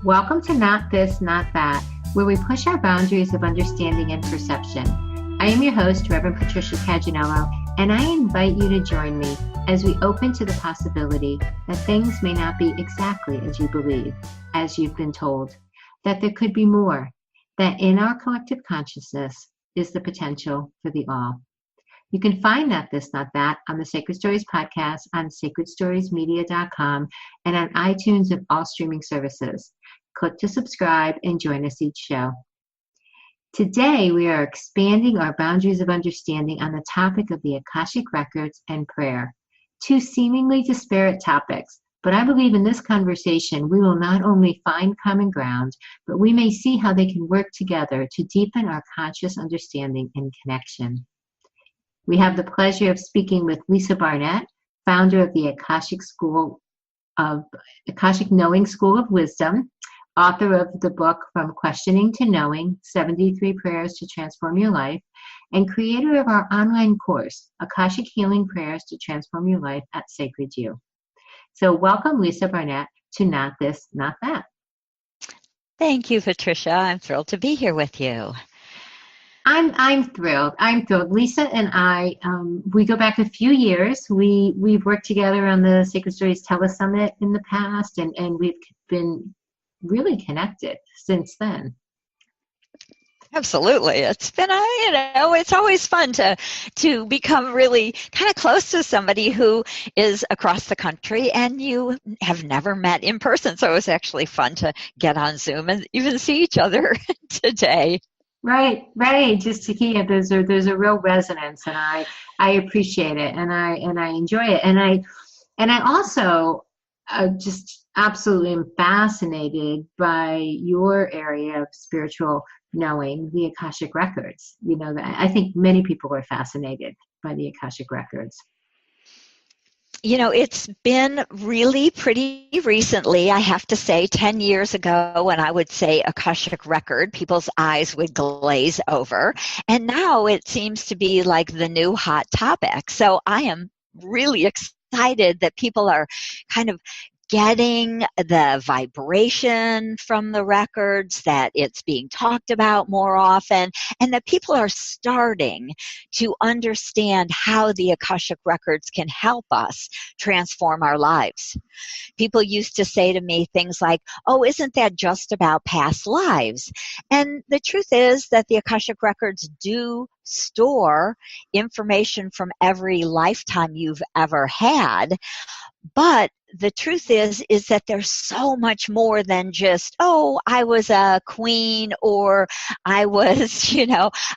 Welcome to Not This, Not That, where we push our boundaries of understanding and perception. I am your host, Reverend Patricia Caginello, and I invite you to join me as we open to the possibility that things may not be exactly as you believe, as you've been told, that there could be more, that in our collective consciousness is the potential for the all. You can find Not This, Not That on the Sacred Stories podcast on sacredstoriesmedia.com and on iTunes and all streaming services. Click to subscribe and join us each show. Today, we are expanding our boundaries of understanding on the topic of the Akashic Records and prayer. Two seemingly disparate topics, but I believe in this conversation, we will not only find common ground, but we may see how they can work together to deepen our conscious understanding and connection. We have the pleasure of speaking with Lisa Barnett, founder of the Akashic Knowing School of Wisdom, author of the book From Questioning to Knowing, 73 Prayers to Transform Your Life, and creator of our online course, Akashic Healing Prayers to Transform Your Life at Sacred You. So welcome, Lisa Barnett, to Not This, Not That. Thank you, Patricia. I'm thrilled to be here with you. I'm thrilled. Lisa and I, we go back a few years. We've worked together on the Sacred Stories Telesummit in the past, and we've been really connected since then. Absolutely. It's been, it's always fun to become really kind of close to somebody who is across the country and you have never met in person. So it was actually fun to get on Zoom and even see each other today. Right. Just to keep it, there's a real resonance, and I appreciate it, and I enjoy it, and I also just absolutely am fascinated by your area of spiritual knowing, the Akashic Records. You know, I think many people are fascinated by the Akashic Records. You know, it's been really pretty recently, I have to say, 10 years ago when I would say Akashic Record, people's eyes would glaze over. And now it seems to be like the new hot topic. So I am really excited that people are kind of getting the vibration from the records, that it's being talked about more often, and that people are starting to understand how the Akashic Records can help us transform our lives. People used to say to me things like, oh, isn't that just about past lives? And the truth is that the Akashic Records do store information from every lifetime you've ever had. But the truth is that there's so much more than just, oh, I was a queen, or I was,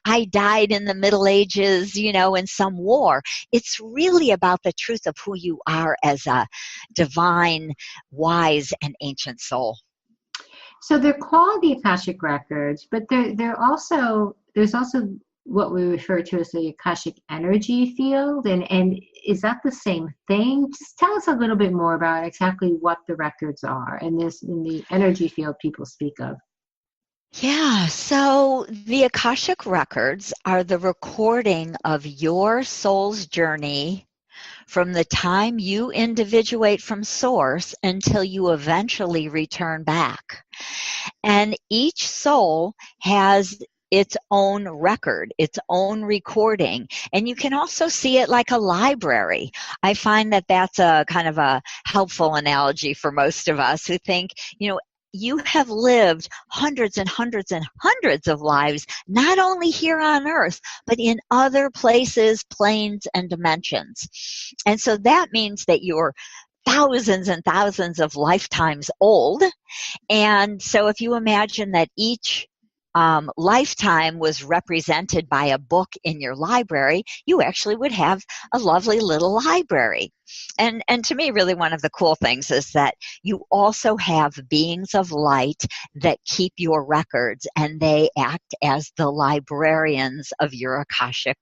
I died in the Middle Ages, in some war. It's really about the truth of who you are as a divine, wise, and ancient soul. So they're called the Akashic Records, but there's also what we refer to as the Akashic Energy Field, and is that the same thing? Just tell us a little bit more about exactly what the records are in the energy field people speak of. Yeah, so the Akashic Records are the recording of your soul's journey from the time you individuate from source until you eventually return back. And each soul has its own record, its own recording. And you can also see it like a library. I find that that's a kind of a helpful analogy for most of us who think, you have lived hundreds and hundreds and hundreds of lives, not only here on Earth, but in other places, planes, and dimensions. And so that means that you're thousands and thousands of lifetimes old. And so if you imagine that each lifetime was represented by a book in your library, you actually would have a lovely little library. And to me, really one of the cool things is that you also have beings of light that keep your records, and they act as the librarians of your Akashic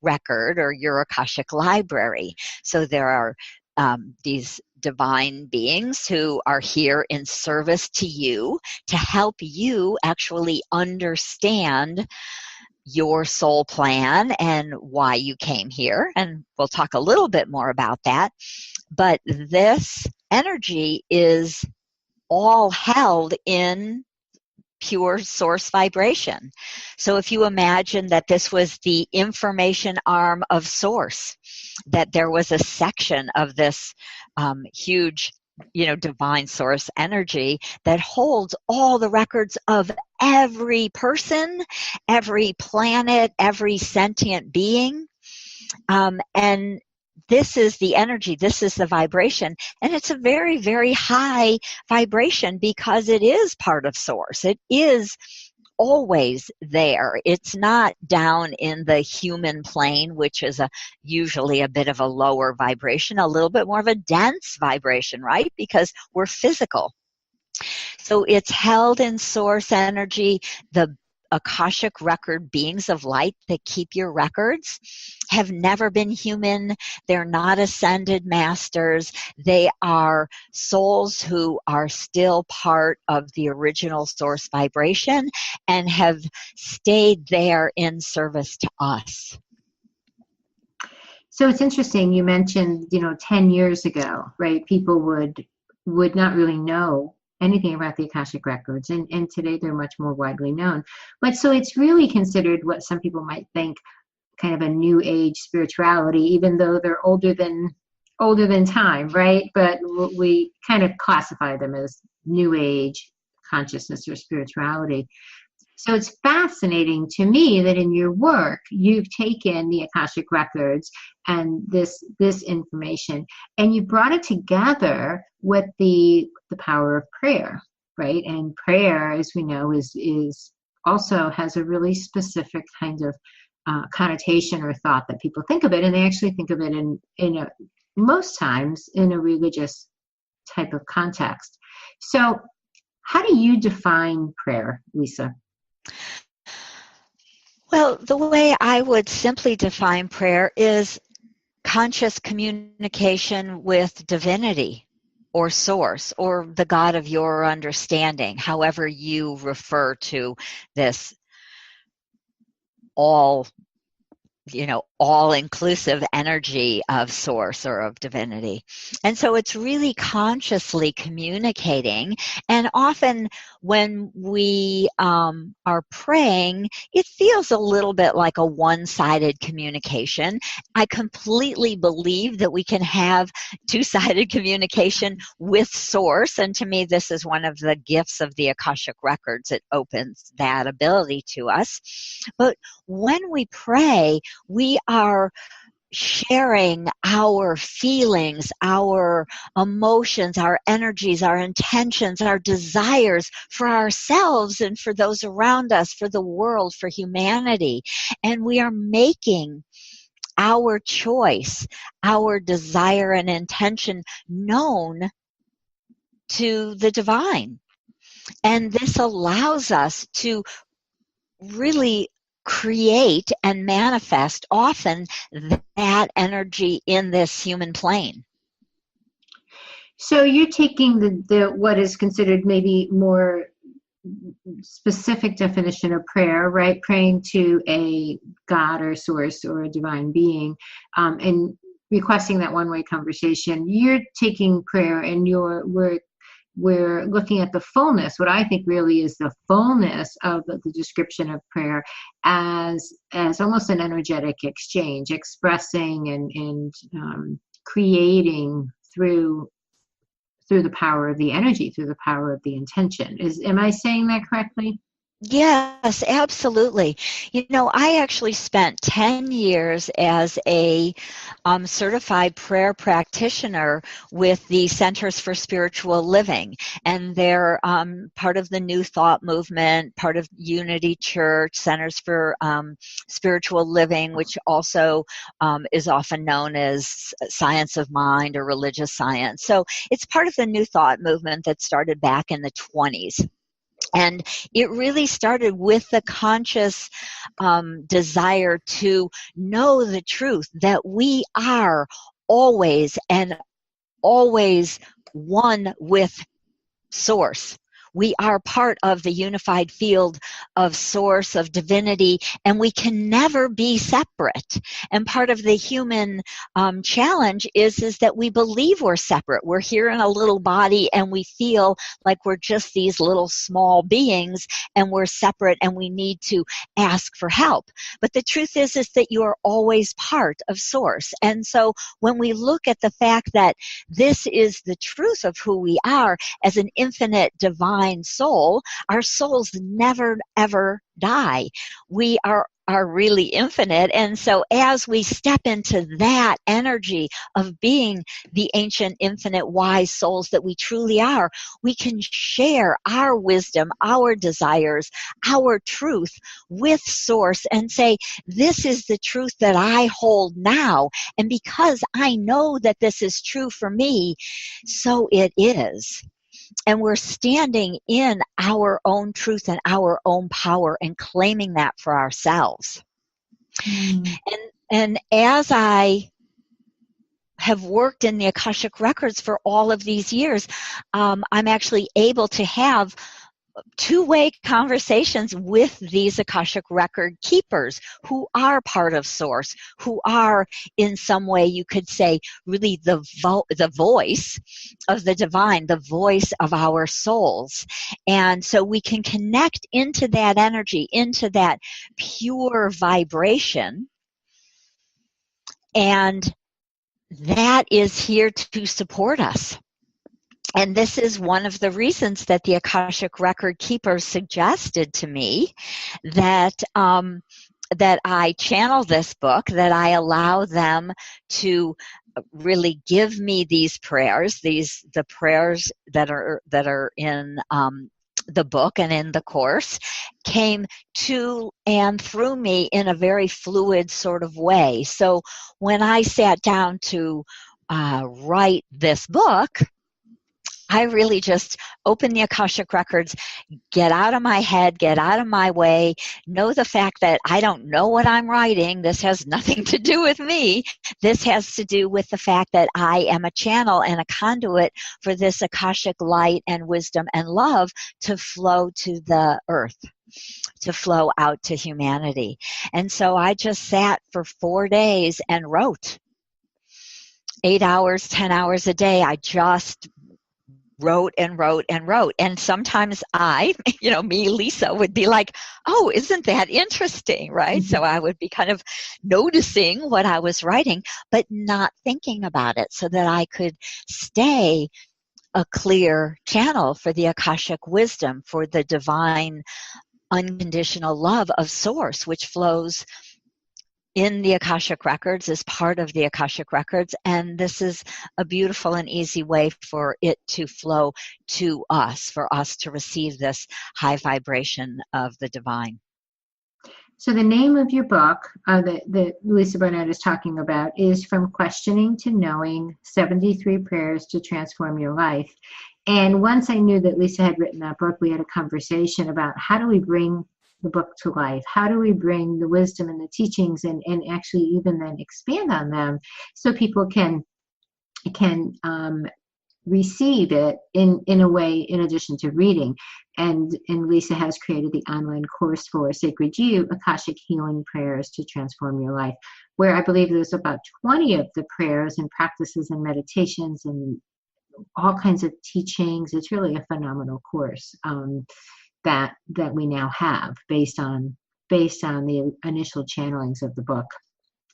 record or your Akashic library. So there are these divine beings who are here in service to you to help you actually understand your soul plan and why you came here. And we'll talk a little bit more about that. But this energy is all held in pure source vibration. So if you imagine that this was the information arm of source, that there was a section of this huge, divine source energy that holds all the records of every person, every planet, every sentient being, and this is the energy, this is the vibration, and it's a very, very high vibration because it is part of source. It is always there. It's not down in the human plane, which is usually a bit of a lower vibration, a little bit more of a dense vibration, right? Because we're physical. So it's held in source energy. The Akashic record beings of light that keep your records have never been human. They're not ascended masters. They are souls who are still part of the original source vibration and have stayed there in service to us. So it's interesting. You mentioned, 10 years ago, right? People would not really know anything about the Akashic Records, and today they're much more widely known. But so it's really considered what some people might think kind of a new age spirituality, even though they're older than time, right? But we kind of classify them as new age consciousness or spirituality. So it's fascinating to me that in your work, you've taken the Akashic Records and this information, and you brought it together with the power of prayer, right? And prayer, as we know, is also has a really specific kind of connotation or thought that people think of it, and they actually think of it most times in a religious type of context. So how do you define prayer, Lisa? Well, the way I would simply define prayer is conscious communication with divinity or source or the God of your understanding, however you refer to this all-inclusive energy of source or of divinity. And so it's really consciously communicating. And often when we are praying, it feels a little bit like a one-sided communication. I completely believe that we can have two-sided communication with source. And to me, this is one of the gifts of the Akashic Records. It opens that ability to us. But when we pray, we are sharing our feelings, our emotions, our energies, our intentions, our desires for ourselves and for those around us, for the world, for humanity. And we are making our choice, our desire and intention known to the divine. And this allows us to really create and manifest often that energy in this human plane. So you're taking the what is considered maybe more specific definition of prayer, right? Praying to a God or source or a divine being, and requesting that one-way conversation. You're taking prayer and we're looking at the fullness, what I think really is the fullness of the description of prayer as almost an energetic exchange, expressing and creating through the power of the energy, through the power of the intention. Am I saying that correctly? Yes, absolutely. I actually spent 10 years as a certified prayer practitioner with the Centers for Spiritual Living, and they're part of the New Thought movement, part of Unity Church, Centers for Spiritual Living, which also is often known as science of mind or religious science. So it's part of the New Thought movement that started back in the 20s. And it really started with the conscious desire to know the truth that we are always and always one with Source. We are part of the unified field of source, of divinity, and we can never be separate. And part of the human challenge is that we believe we're separate. We're here in a little body and we feel like we're just these little small beings and we're separate and we need to ask for help. But the truth is that you are always part of source. And so when we look at the fact that this is the truth of who we are as an infinite divine soul, our souls never ever die. We are really infinite. And so as we step into that energy of being the ancient, infinite, wise souls that we truly are, we can share our wisdom, our desires, our truth with source and say, this is the truth that I hold now. And because I know that this is true for me, so it is. And we're standing in our own truth and our own power and claiming that for ourselves. And as I have worked in the Akashic Records for all of these years, I'm actually able to have two-way conversations with these Akashic Record keepers who are part of Source, who are in some way, you could say, really the voice of the divine, the voice of our souls. And so we can connect into that energy, into that pure vibration, and that is here to support us. And this is one of the reasons that the Akashic Record Keepers suggested to me that that I channel this book, that I allow them to really give me these prayers, the prayers that are in the book and in the course, came to and through me in a very fluid sort of way. So when I sat down to write this book, I really just open the Akashic Records, get out of my head, get out of my way, know the fact that I don't know what I'm writing. This has nothing to do with me. This has to do with the fact that I am a channel and a conduit for this Akashic light and wisdom and love to flow to the earth, to flow out to humanity. And so I just sat for 4 days and wrote. 8 hours, 10 hours a day. I just wrote and wrote and wrote. And sometimes me, Lisa, would be like, oh, isn't that interesting, right? Mm-hmm. So I would be kind of noticing what I was writing, but not thinking about it so that I could stay a clear channel for the Akashic wisdom, for the divine unconditional love of Source, which flows in the Akashic Records, is part of the Akashic Records, and this is a beautiful and easy way for it to flow to us, for us to receive this high vibration of the divine. So the name of your book that Lisa Barnett is talking about is From Questioning to Knowing, 73 Prayers to Transform Your Life. And once I knew that Lisa had written that book, we had a conversation about how do we bring the book to life? How do we bring the wisdom and the teachings and actually even then expand on them so people can receive it in a way in addition to reading? And Lisa has created the online course for Sacred You, Akashic Healing Prayers to Transform Your Life, where I believe there's about 20 of the prayers and practices and meditations and all kinds of teachings. It's really a phenomenal course. That we now have based on the initial channelings of the book.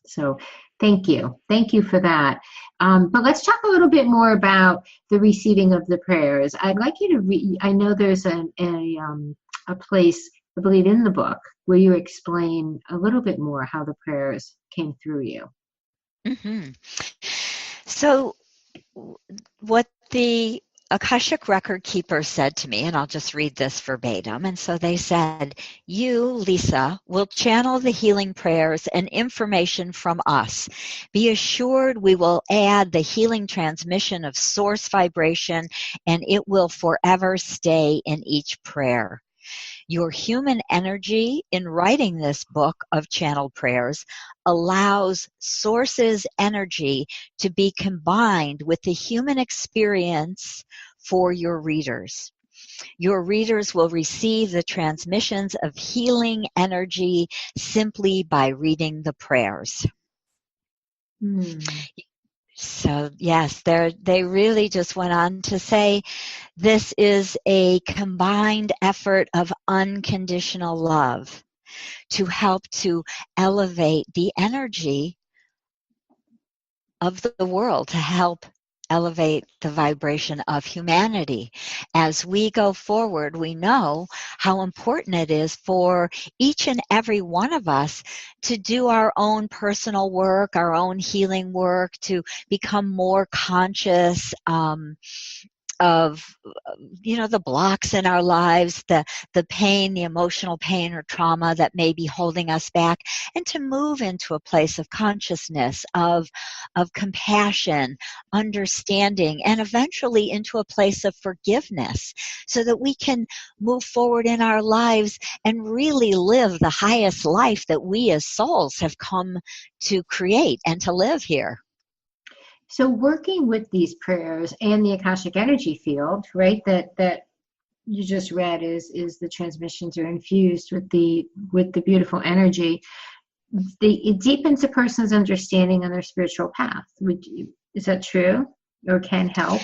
So thank you for that. But let's talk a little bit more about the receiving of the prayers. I'd like you to I know there's a place, I believe, in the book where you explain a little bit more how the prayers came through you. Mm-hmm. So what the Akashic Record Keeper said to me, and I'll just read this verbatim. And so they said, you, Lisa, will channel the healing prayers and information from us. Be assured we will add the healing transmission of source vibration, and it will forever stay in each prayer. Your human energy in writing this book of channeled prayers allows Source's energy to be combined with the human experience for your readers. Your readers will receive the transmissions of healing energy simply by reading the prayers. So yes, they really just went on to say this is a combined effort of unconditional love to help to elevate the energy of the world, to help elevate the vibration of humanity. As we go forward, we know how important it is for each and every one of us to do our own personal work, our own healing work, to become more conscious of the blocks in our lives, the pain, the emotional pain or trauma that may be holding us back, and to move into a place of consciousness, of compassion, understanding, and eventually into a place of forgiveness, so that we can move forward in our lives and really live the highest life that we as souls have come to create and to live here. So working with these prayers and the Akashic Energy Field, right, that you just read is the transmissions are infused with the beautiful energy. It deepens a person's understanding on their spiritual path. Is that true, or can help?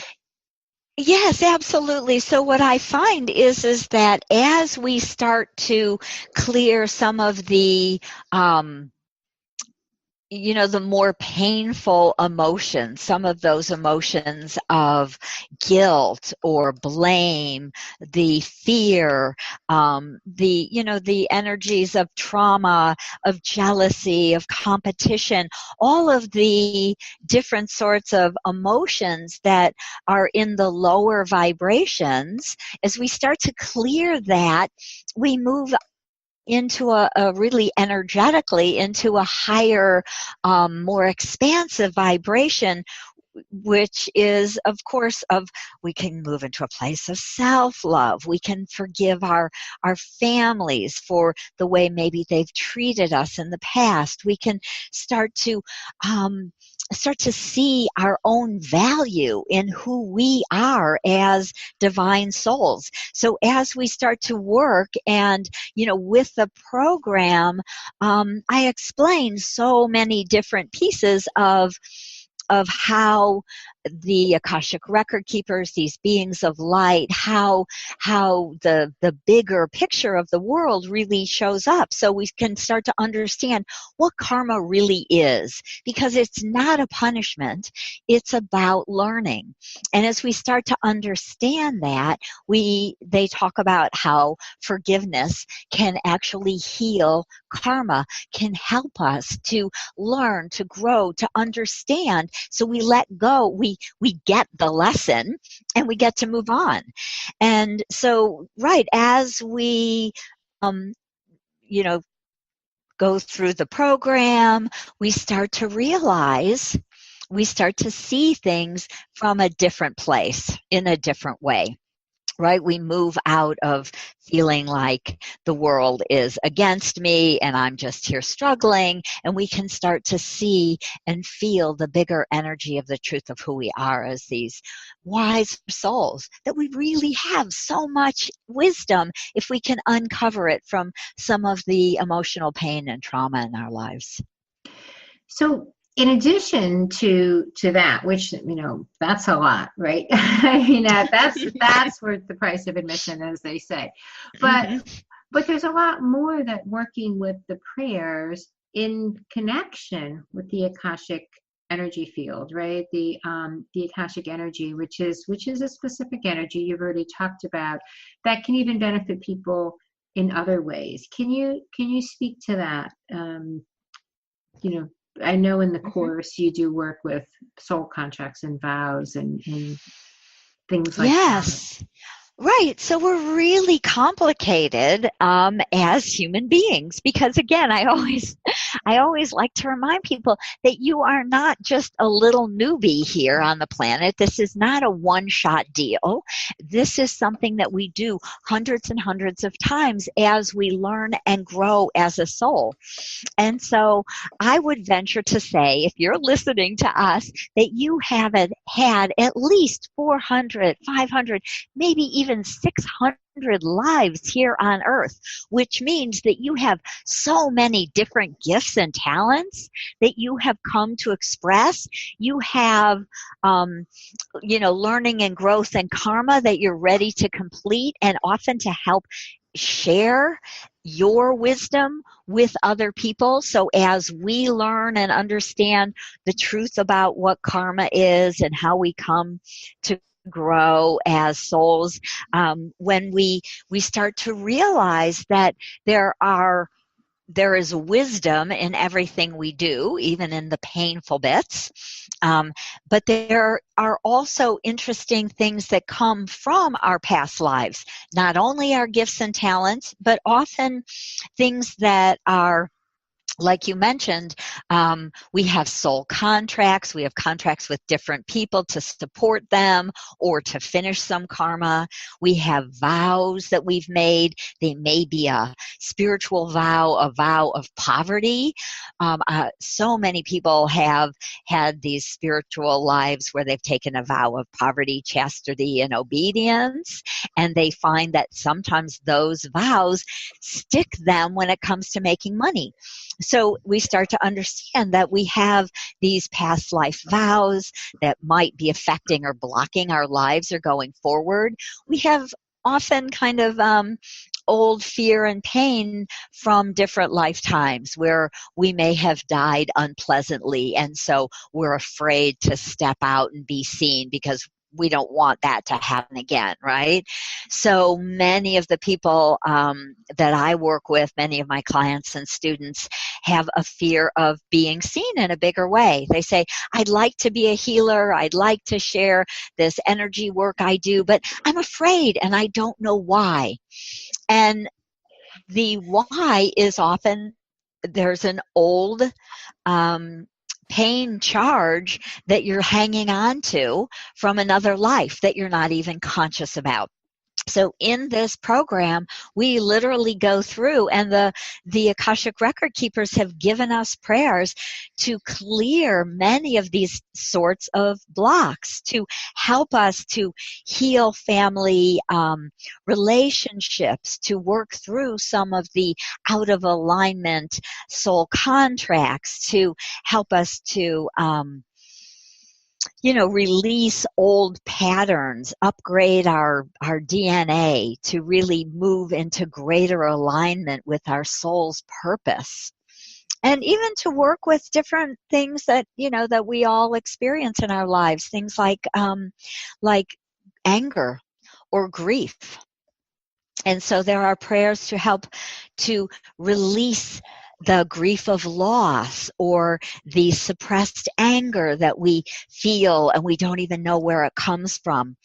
Yes, absolutely. So what I find is that as we start to clear some of the the more painful emotions, some of those emotions of guilt or blame, the fear, the energies of trauma, of jealousy, of competition, all of the different sorts of emotions that are in the lower vibrations, as we start to clear that, we move into a really energetically into a higher, more expansive vibration, which is, of course, we can move into a place of self-love. We can forgive our families for the way maybe they've treated us in the past. We can start to see our own value in who we are as divine souls. So as we start to work and, with the program, I explained so many different pieces of how the Akashic record keepers, these beings of light, how the bigger picture of the world really shows up, so we can start to understand what karma really is, because it's not a punishment, it's about learning. And as we start to understand that, they talk about how forgiveness can actually heal karma, can help us to learn, to grow, to understand. So we let go, we get the lesson, and we get to move on. And so, right, as we go through the program, we start to realize, we start to see things from a different place, in a different way. Right? We move out of feeling like the world is against me and I'm just here struggling, and we can start to see and feel the bigger energy of the truth of who we are as these wise souls, that we really have so much wisdom if we can uncover it from some of the emotional pain and trauma in our lives. So in addition to that, which, that's a lot, right? I mean, that's worth the price of admission, as they say. But there's a lot more that working with the prayers in connection with the Akashic energy field, right? The Akashic energy, which is a specific energy you've already talked about, that can even benefit people in other ways. Can you speak to that? I know in the course you do work with soul contracts and vows and things like that. Yes. Right. So we're really complicated as human beings, because again, I always like to remind people that you are not just a little newbie here on the planet. This is not a one-shot deal. This is something that we do hundreds and hundreds of times as we learn and grow as a soul. And so I would venture to say, if you're listening to us, that you haven't had at least 400, 500, maybe even even 600 lives here on earth, which means that you have so many different gifts and talents that you have come to express. You have, learning and growth and karma that you're ready to complete, and often to help share your wisdom with other people. So as we learn and understand the truth about what karma is and how we come to grow as souls, when we start to realize that there is wisdom in everything we do, even in the painful bits. But there are also interesting things that come from our past lives, not only our gifts and talents, but often things that are, like you mentioned, we have soul contracts. We have contracts with different people to support them or to finish some karma. We have vows that we've made. They may be a spiritual vow, a vow of poverty. So many people have had these spiritual lives where they've taken a vow of poverty, chastity, and obedience, and they find that sometimes those vows stick them when it comes to making money. So we start to understand that we have these past life vows that might be affecting or blocking our lives or going forward. We have often kind of old fear and pain from different lifetimes where we may have died unpleasantly, and so we're afraid to step out and be seen because we don't want that to happen again, right? So many of the people that I work with, many of my clients and students, have a fear of being seen in a bigger way. They say, I'd like to be a healer, I'd like to share this energy work I do, but I'm afraid and I don't know why. And the why is often there's an old pain charge that you're hanging on to from another life that you're not even conscious about. So in this program, we literally go through, and the Akashic Record Keepers have given us prayers to clear many of these sorts of blocks, to help us to heal family relationships, to work through some of the out of alignment soul contracts, to help us to release old patterns, upgrade our DNA to really move into greater alignment with our soul's purpose. And even to work with different things that, that we all experience in our lives, things like anger or grief. And so there are prayers to help to release the grief of loss or the suppressed anger that we feel and we don't even know where it comes from.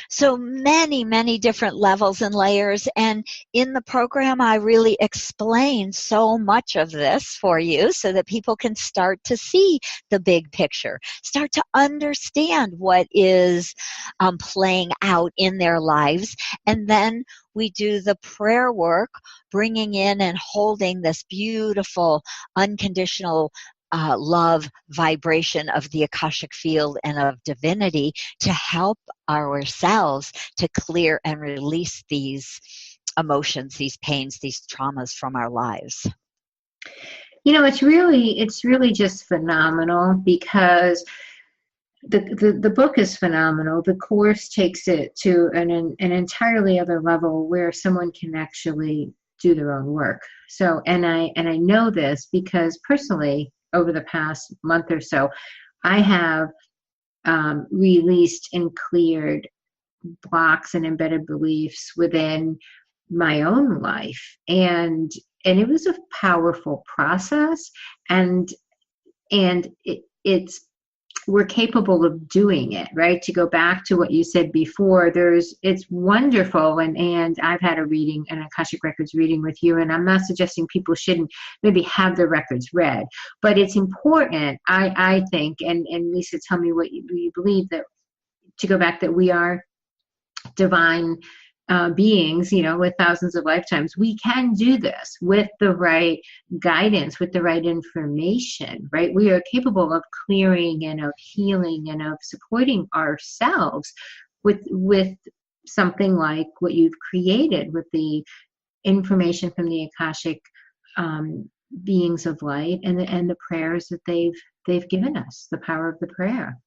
So many, many different levels and layers. And in the program, I really explain so much of this for you so that people can start to see the big picture, start to understand what is playing out in their lives. And then we do the prayer work, bringing in and holding this beautiful, unconditional love vibration of the Akashic field and of divinity to help ourselves to clear and release these emotions, these pains, these traumas from our lives. It's really just phenomenal because the book is phenomenal. The course takes it to an entirely other level where someone can actually do their own work. So, and I know this because personally, over the past month or so, I have released and cleared blocks and embedded beliefs within my own life, and it was a powerful process, and it's we're capable of doing it, right? To go back to what you said before, it's wonderful. And I've had a reading, an Akashic Records reading with you, and I'm not suggesting people shouldn't maybe have the records read, but it's important, I think, and Lisa, tell me what you believe, that to go back, that we are divine beings, with thousands of lifetimes. We can do this with the right guidance, with the right information, right? We are capable of clearing and of healing and of supporting ourselves with something like what you've created with the information from the Akashic beings of light and the prayers that they've given us, the power of the prayer.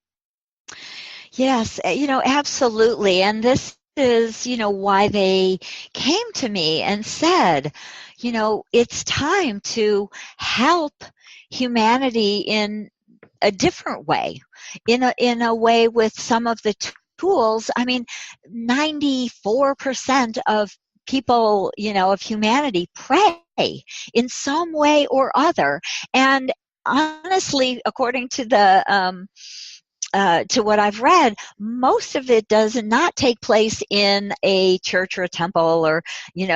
Yes, absolutely. And this is, why they came to me and said, it's time to help humanity in a different way, in a way with some of the tools. I mean, 94% of people, of humanity pray in some way or other. And honestly, according to to what I've read, most of it does not take place in a church or a temple or, in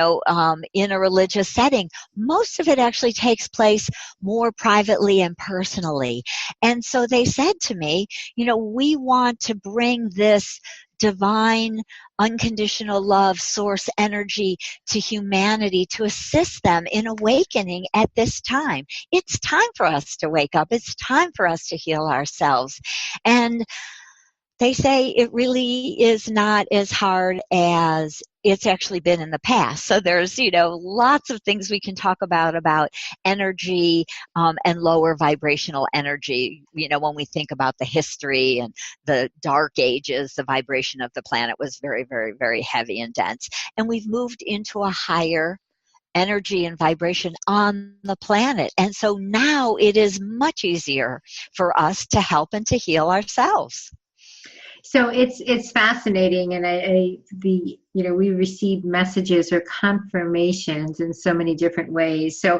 a religious setting. Most of it actually takes place more privately and personally. And so they said to me, we want to bring this divine, unconditional love, source energy to humanity to assist them in awakening at this time. It's time for us to wake up. It's time for us to heal ourselves. And they say it really is not as hard as it's actually been in the past. So there's, lots of things we can talk about energy and lower vibrational energy. When we think about the history and the dark ages, the vibration of the planet was very, very, very heavy and dense. And we've moved into a higher energy and vibration on the planet. And so now it is much easier for us to help and to heal ourselves. So it's fascinating, and we received messages or confirmations in so many different ways. So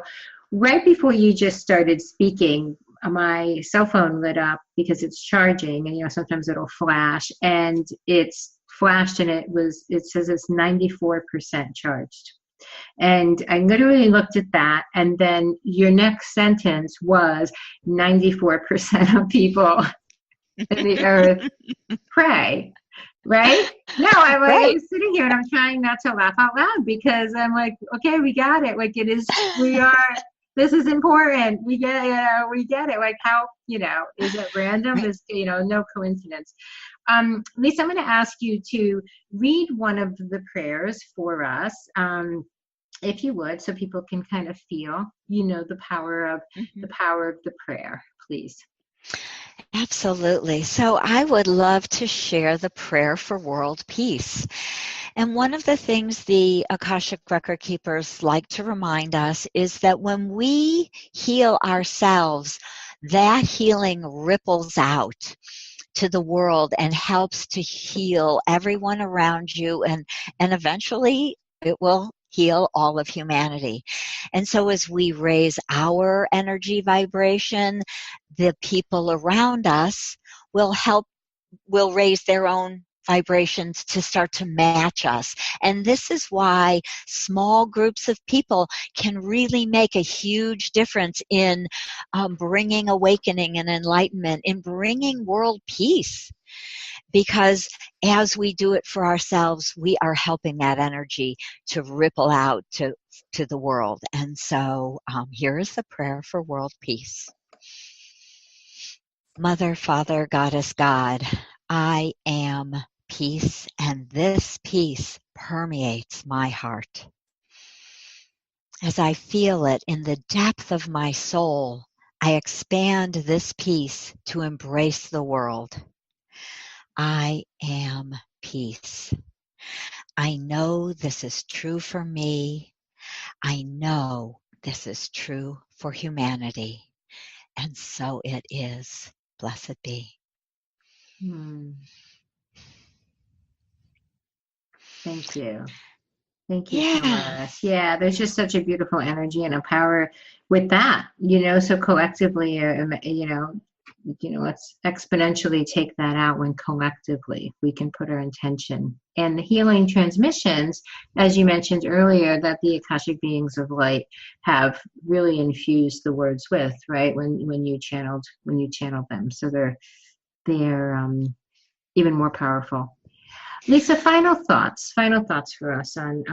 right before you just started speaking, my cell phone lit up because it's charging, and sometimes it'll flash, and it's flashed, and it says it's 94% charged. And I literally looked at that, and then your next sentence was 94% of people in the earth pray, right? No, I'm like, Right. I'm sitting here and I'm trying not to laugh out loud because I'm like, okay, we got it. Like this is important. We get it. Like how, is it random? Right. Is, no coincidence. Lisa, I'm going to ask you to read one of the prayers for us. If you would, so people can kind of feel, the power of the prayer, please. Absolutely. So I would love to share the prayer for world peace. And one of the things the Akashic Record Keepers like to remind us is that when we heal ourselves, that healing ripples out to the world and helps to heal everyone around you, and eventually it will heal all of humanity. And so as we raise our energy vibration, the people around us will raise their own vibrations to start to match us. And this is why small groups of people can really make a huge difference in bringing awakening and enlightenment, in bringing world peace. Because as we do it for ourselves, we are helping that energy to ripple out to the world. And so here is the prayer for world peace. Mother, Father, Goddess, God, I am peace, and this peace permeates my heart. As I feel it in the depth of my soul, I expand this peace to embrace the world. I am peace. I know this is true for me. I know this is true for humanity. And so it is. Blessed be. Thank you. Thank you so much. Yeah, there's just such a beautiful energy and a power with that, so collectively, let's exponentially take that out when collectively we can put our intention. And the healing transmissions, as you mentioned earlier, that the Akashic Beings of Light have really infused the words with, right? When you channeled them. So they're even more powerful. Lisa, final thoughts for us on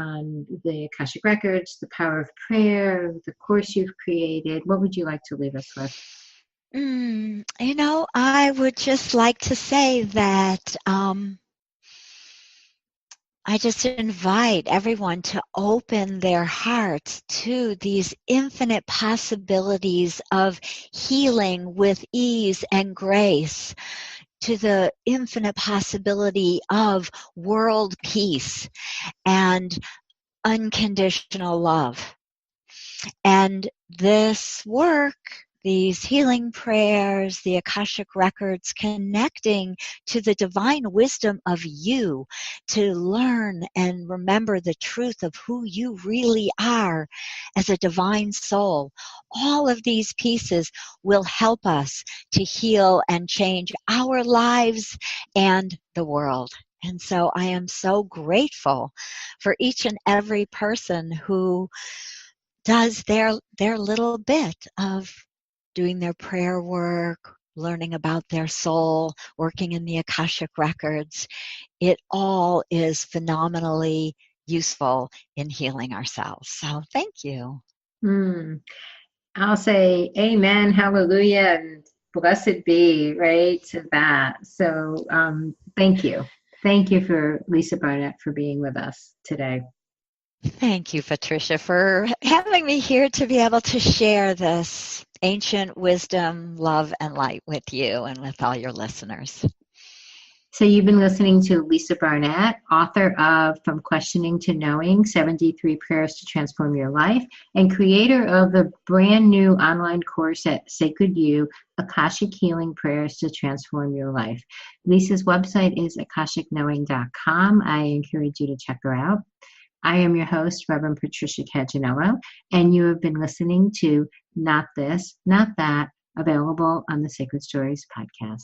the Akashic Records, the power of prayer, the course you've created. What would you like to leave us with? I would just like to say that I just invite everyone to open their hearts to these infinite possibilities of healing with ease and grace, to the infinite possibility of world peace and unconditional love. And this work, these healing prayers, the Akashic Records, connecting to the divine wisdom of you to learn and remember the truth of who you really are as a divine soul. All of these pieces will help us to heal and change our lives and the world. And so I am so grateful for each and every person who does their little bit of doing their prayer work, learning about their soul, working in the Akashic Records. It all is phenomenally useful in healing ourselves. So thank you. I'll say amen, hallelujah, and blessed be, right, to that. So thank you. Thank you for Lisa Barnett for being with us today. Thank you, Patricia, for having me here to be able to share this ancient wisdom, love, and light with you and with all your listeners. So you've been listening to Lisa Barnett, author of From Questioning to Knowing, 73 Prayers to Transform Your Life, and creator of the brand new online course at Sacred You, Akashic Healing Prayers to Transform Your Life. Lisa's website is akashicknowing.com. I encourage you to check her out. I am your host, Reverend Patricia Caginello, and you have been listening to Not This, Not That, available on the Sacred Stories podcast.